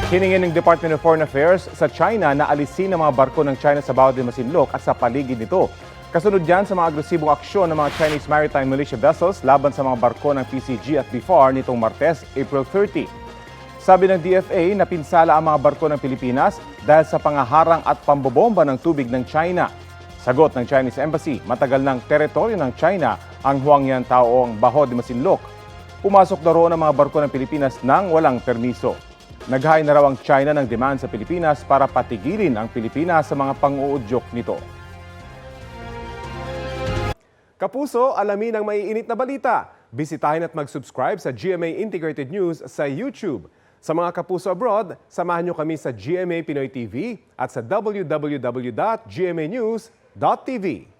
Hiningin ng Department of Foreign Affairs sa China na alisin ang mga barko ng China sa bawat Masinloc at sa paligid nito. Kasunod yan sa mga agresibong aksyon ng mga Chinese Maritime Militia vessels laban sa mga barko ng PCG at BFAR nitong Martes, April 30. Sabi ng DFA, napinsala ang mga barko ng Pilipinas dahil sa pangaharang at pambobomba ng tubig ng China. Sagot ng Chinese Embassy, matagal ng teritoryo ng China ang Huangyan Taoong Baho de Masinloc. Pumasok na roon ang mga barko ng Pilipinas nang walang permiso. Naghain na raw ang China ng demand sa Pilipinas para patigilin ang Pilipinas sa mga pang-uudyok nito. Kapuso, alamin ang maiinit na balita. Bisitahin at mag-subscribe sa GMA Integrated News sa YouTube. Sa mga kapuso abroad, samahan niyo kami sa GMA Pinoy TV at sa www.gmanews.tv.